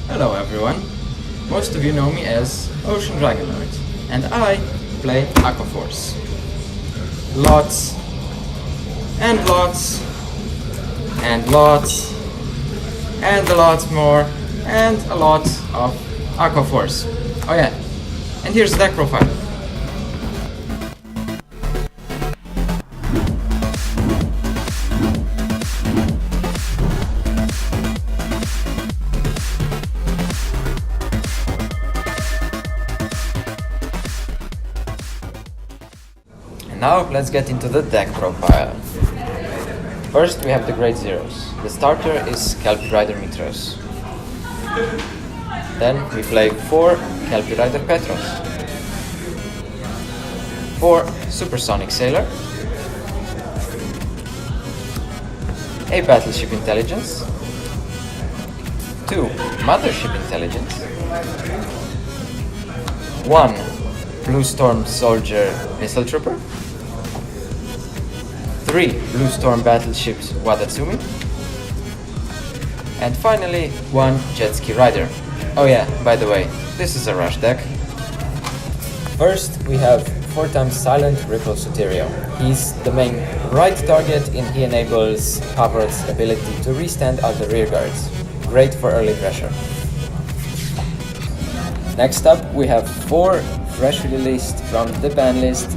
Hello everyone, most of you know me as Ocean Dragonoid, and I play Aqua Force. Lots and lots and lots and a lot more and a lot of Aqua Force. Oh yeah, and here's the deck profile. Now let's get into the deck profile. First we have the Great Zeros. The starter is Kelpie Rider Mitros. Then we play 4 Kelpie Rider Petros, 4 Supersonic Sailor, a Battleship Intelligence, 2 Mothership Intelligence, 1 Blue Storm Soldier Missile Trooper, 3 Blue Storm Battleships Wadatsumi, and finally 1 Jet Ski Rider. Oh yeah, by the way, this is a rush deck. First we have 4 times Silent Ripple Soterio. He's the main right target and he enables Thavas' ability to restand out the rear guards. Great for early pressure. Next up we have 4 fresh released from the ban list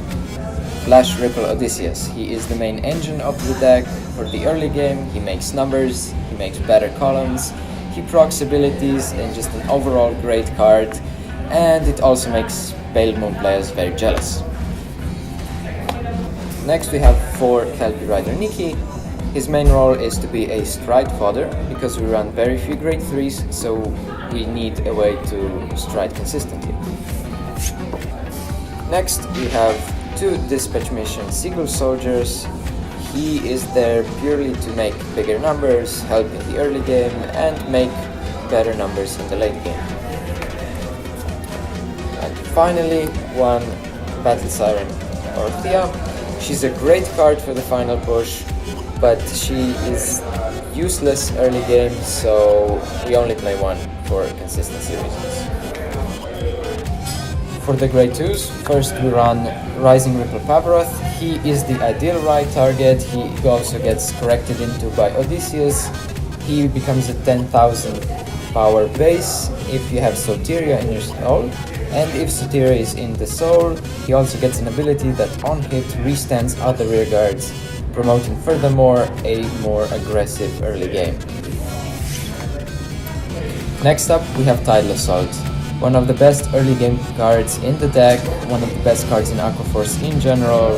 Flash Ripple Odysseus. He is the main engine of the deck for the early game. He makes numbers, he makes better columns, he procs abilities, and just an overall great card, and it also makes Pale Moon players very jealous. Next we have 4 Kelpie Rider Nikki. His main role is to be a stride fodder because we run very few grade 3s, so we need a way to stride consistently. Next we have 2 Dispatch Mission Seagull Soldiers. He is there purely to make bigger numbers, help in the early game, and make better numbers in the late game. And finally, 1 Battle Siren Orthea. She's a great card for the final push, but she is useless early game, so we only play 1 for consistency reasons. For the grade 2s, first we run Rising Ripple Pavaroth. He is the ideal right target. He also gets corrected into by Odysseus. He becomes a 10,000 power base if you have Soteria in your soul, and if Soteria is in the soul, he also gets an ability that on hit restands other rear guards, promoting furthermore a more aggressive early game. Next up we have Tidal Assault. One of the best early game cards in the deck, one of the best cards in Aqua Force in general.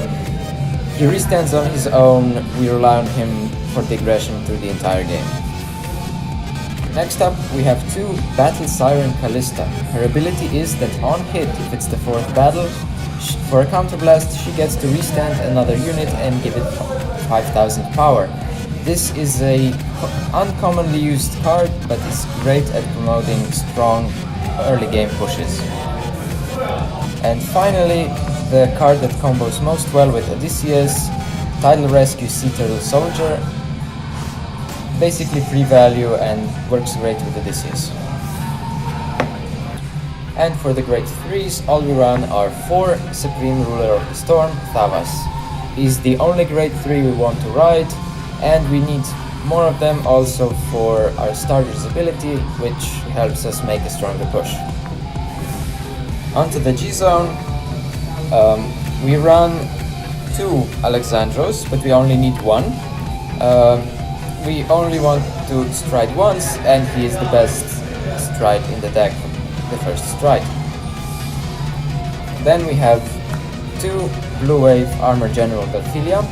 He restands on his own, we rely on him for the aggression through the entire game. Next up we have 2 Battle Siren Callista. Her ability is that on hit, if it's the 4th battle, for a counterblast she gets to restand another unit and give it 5,000 power. This is a uncommonly used card, but it's great at promoting strong early game pushes. And finally, the card that combos most well with Odysseus, Tidal Rescue Sea Turtle Soldier. Basically free value and works great with Odysseus. And for the grade 3s, all we run are 4 Supreme Ruler of the Storm, Thavas. He's the only grade 3 we want to ride, and we need more of them also for our starter's ability, which helps us make a stronger push. Onto the G-Zone, we run 2 Alexandros, but we only need 1. We only want to stride once, and he is the best stride in the deck, the first stride. Then we have 2 Blue Wave Armor General Galphilia.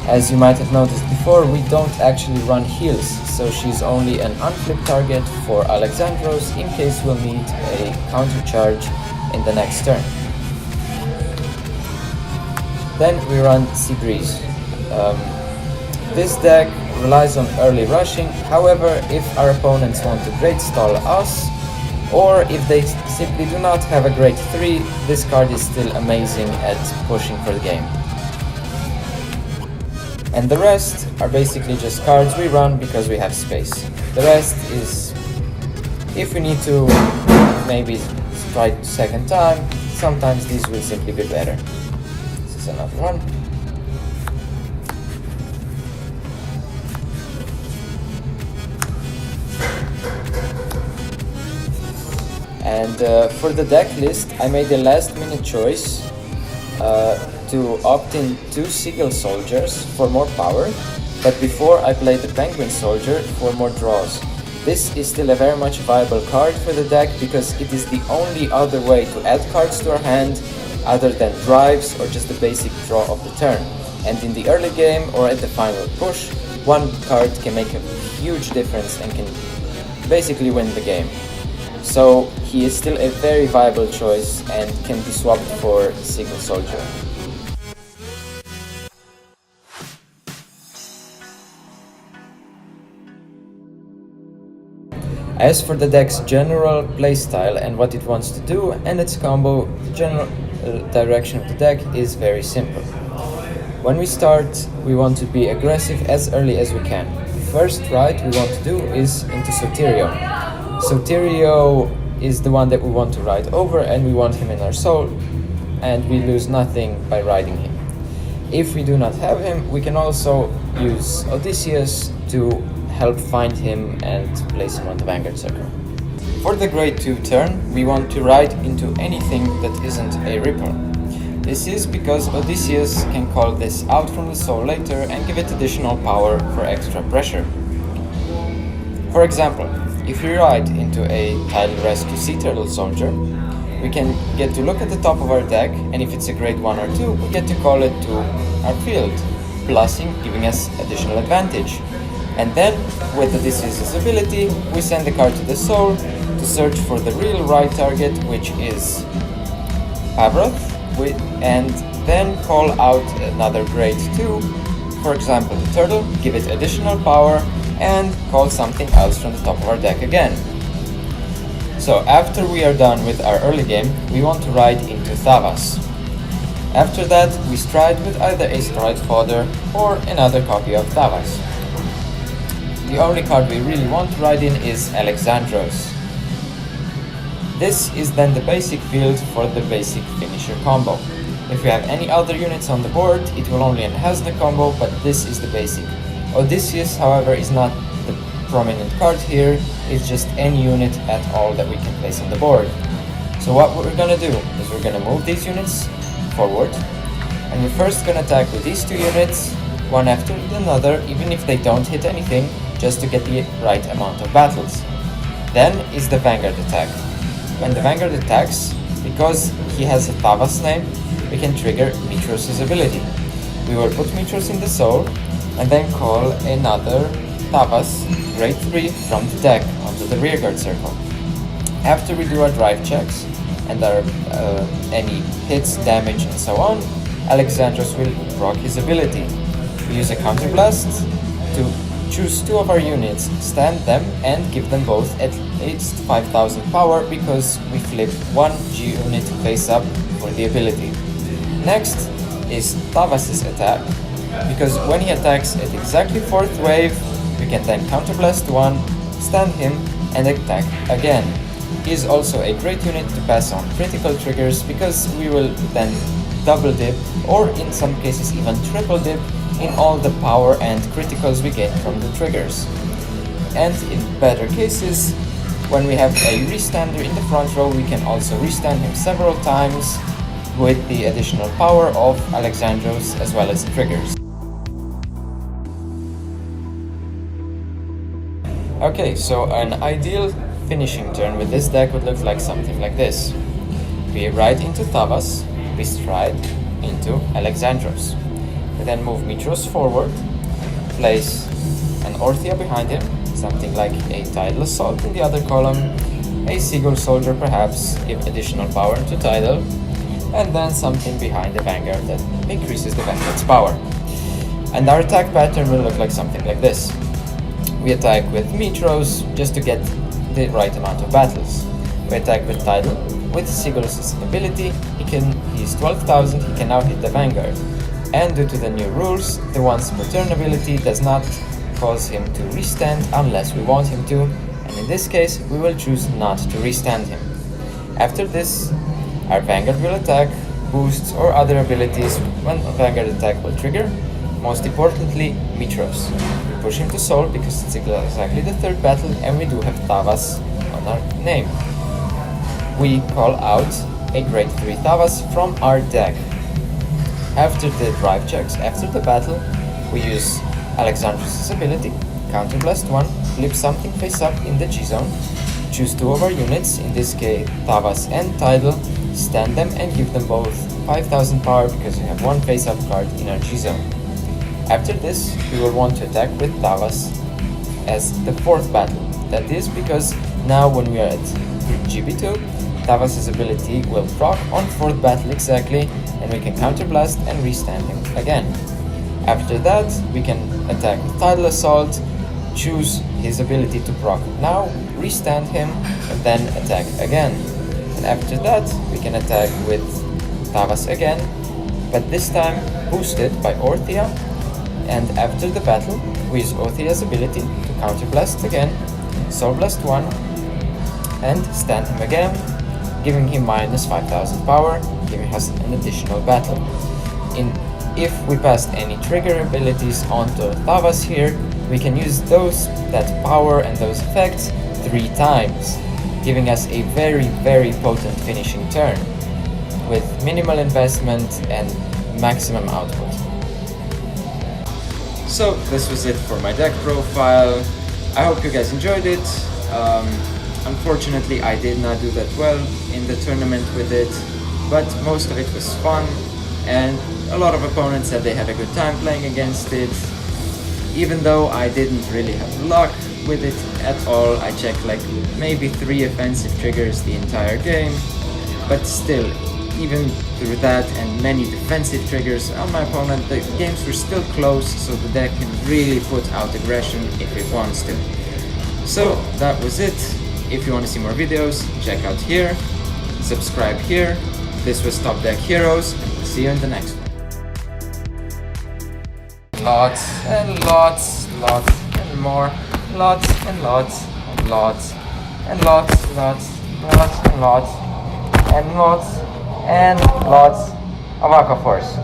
As you might have noticed before, we don't actually run heals, so she's only an unflipped target for Alexandros in case we'll need a counter charge in the next turn. Then we run Sea Breeze. This deck relies on early rushing, however, if our opponents want to great stall us, or if they simply do not have a grade 3, this card is still amazing at pushing for the game. And the rest are basically just cards we run because we have space. The rest is If we need to maybe try second time, sometimes these will simply be better. This is another one. And for the deck list, I made a last minute choice to opt in 2 Seagull Soldiers for more power, but before I played the Penguin Soldier for more draws. This is still a very much viable card for the deck because it is the only other way to add cards to our hand other than drives or just the basic draw of the turn. And in the early game or at the final push, one card can make a huge difference and can basically win the game. So he is still a very viable choice and can be swapped for Seagull Soldier. As for the deck's general playstyle and what it wants to do and its combo, the general direction of the deck is very simple. When we start, we want to be aggressive as early as we can. The first ride we want to do is into Soterio. Soterio is the one that we want to ride over, and we want him in our soul, and we lose nothing by riding him. If we do not have him, we can also use Odysseus to help find him and place him on the Vanguard Circle. For the grade 2 turn, we want to ride into anything that isn't a Ripple. This is because Odysseus can call this out from the soul later and give it additional power for extra pressure. For example, if we ride into a Tidal Rescue Sea Turtle Soldier, we can get to look at the top of our deck, and if it's a grade 1 or 2, we get to call it to our field, plusing, giving us additional advantage. And then, with Odysseus' ability, we send the card to the soul to search for the real right target, which is Pavroth, and then call out another grade 2, for example the turtle, give it additional power, and call something else from the top of our deck again. So after we are done with our early game, we want to ride into Thavas. After that, we stride with either a Stride Fodder or another copy of Thavas. The only card we really want to ride in is Alexandros. This is then the basic field for the basic finisher combo. If we have any other units on the board, it will only enhance the combo, but this is the basic. Odysseus, however, is not the prominent card here, it's just any unit at all that we can place on the board. So what we're gonna do is we're gonna move these units forward, and we're first gonna attack with these 2 units, one after another, even if they don't hit anything, just to get the right amount of battles. Then is the Vanguard attack. When the Vanguard attacks, because he has a Thavas name, we can trigger Mitros' ability. We will put Mitros in the soul, and then call another Thavas, grade 3, from the deck onto the rearguard circle. After we do our drive checks, and our any hits, damage, and so on, Alexandros will proc his ability. We use a counterblast to choose 2 of our units, stand them, and give them both at least 5000 power because we flip 1 G unit face up for the ability. Next is Thavas' attack, because when he attacks at exactly 4th wave, we can then counterblast 1, stand him, and attack again. He is also a great unit to pass on critical triggers because we will then double dip, or in some cases even triple dip, in all the power and criticals we get from the triggers. And in better cases, when we have a restander in the front row, we can also restand him several times with the additional power of Alexandros as well as triggers. Okay, so an ideal finishing turn with this deck would look like something like this. We ride into Thavas, we stride into Alexandros. We then move Mitros forward, place an Orthia behind him, something like a Tidal Assault in the other column, a Seagull Soldier perhaps, give additional power to Tidal, and then something behind the Vanguard that increases the Vanguard's power. And our attack pattern will look like something like this. We attack with Mitros just to get the right amount of battles. We attack with Tidal. With Seagull's ability, he's 12,000, he can now hit the Vanguard. And due to the new rules, the once per turn ability does not cause him to restand unless we want him to, and in this case we will choose not to restand him. After this, our Vanguard will attack, boosts or other abilities when a Vanguard attack will trigger. Most importantly, Mitros. We push him to Soul because it's exactly the third battle and we do have Thavas on our name. We call out a grade 3 Thavas from our deck. After the drive checks, after the battle, we use Alexandros' ability, Counterblast 1, flip something face up in the G-zone, choose 2 of our units, in this case Thavas and Tidal, stand them and give them both 5000 power because we have 1 face up card in our G-zone. After this, we will want to attack with Thavas as the 4th battle. That is because now when we are at GB2, Thavas' ability will proc on 4th battle exactly, and we can counterblast and restand him again. After that, we can attack with Tidal Assault, choose his ability to proc now, restand him, and then attack again. And after that, we can attack with Thavas again, but this time boosted by Orthia. And after the battle, we use Orthia's ability to counterblast again, Soul Blast 1, and stand him again, giving him minus 5000 power, giving us an additional battle. If we passed any trigger abilities onto Thavas here, we can use that power and those effects 3 times, giving us a very potent finishing turn with minimal investment and maximum output. So this was it for my deck profile. I hope you guys enjoyed it. Unfortunately, I did not do that well in the tournament with it, but most of it was fun, and a lot of opponents said they had a good time playing against it. Even though I didn't really have luck with it at all, I checked like maybe 3 offensive triggers the entire game, but still, even through that and many defensive triggers on my opponent, the games were still close, so the deck can really put out aggression if it wants to. So that was it. If you want to see more videos, check out here, subscribe here. This was Top Deck Heroes, and we'll see you in the next one. Lots and lots and more, lots and lots and lots and lots and lots and lots and lots of Aqua Force.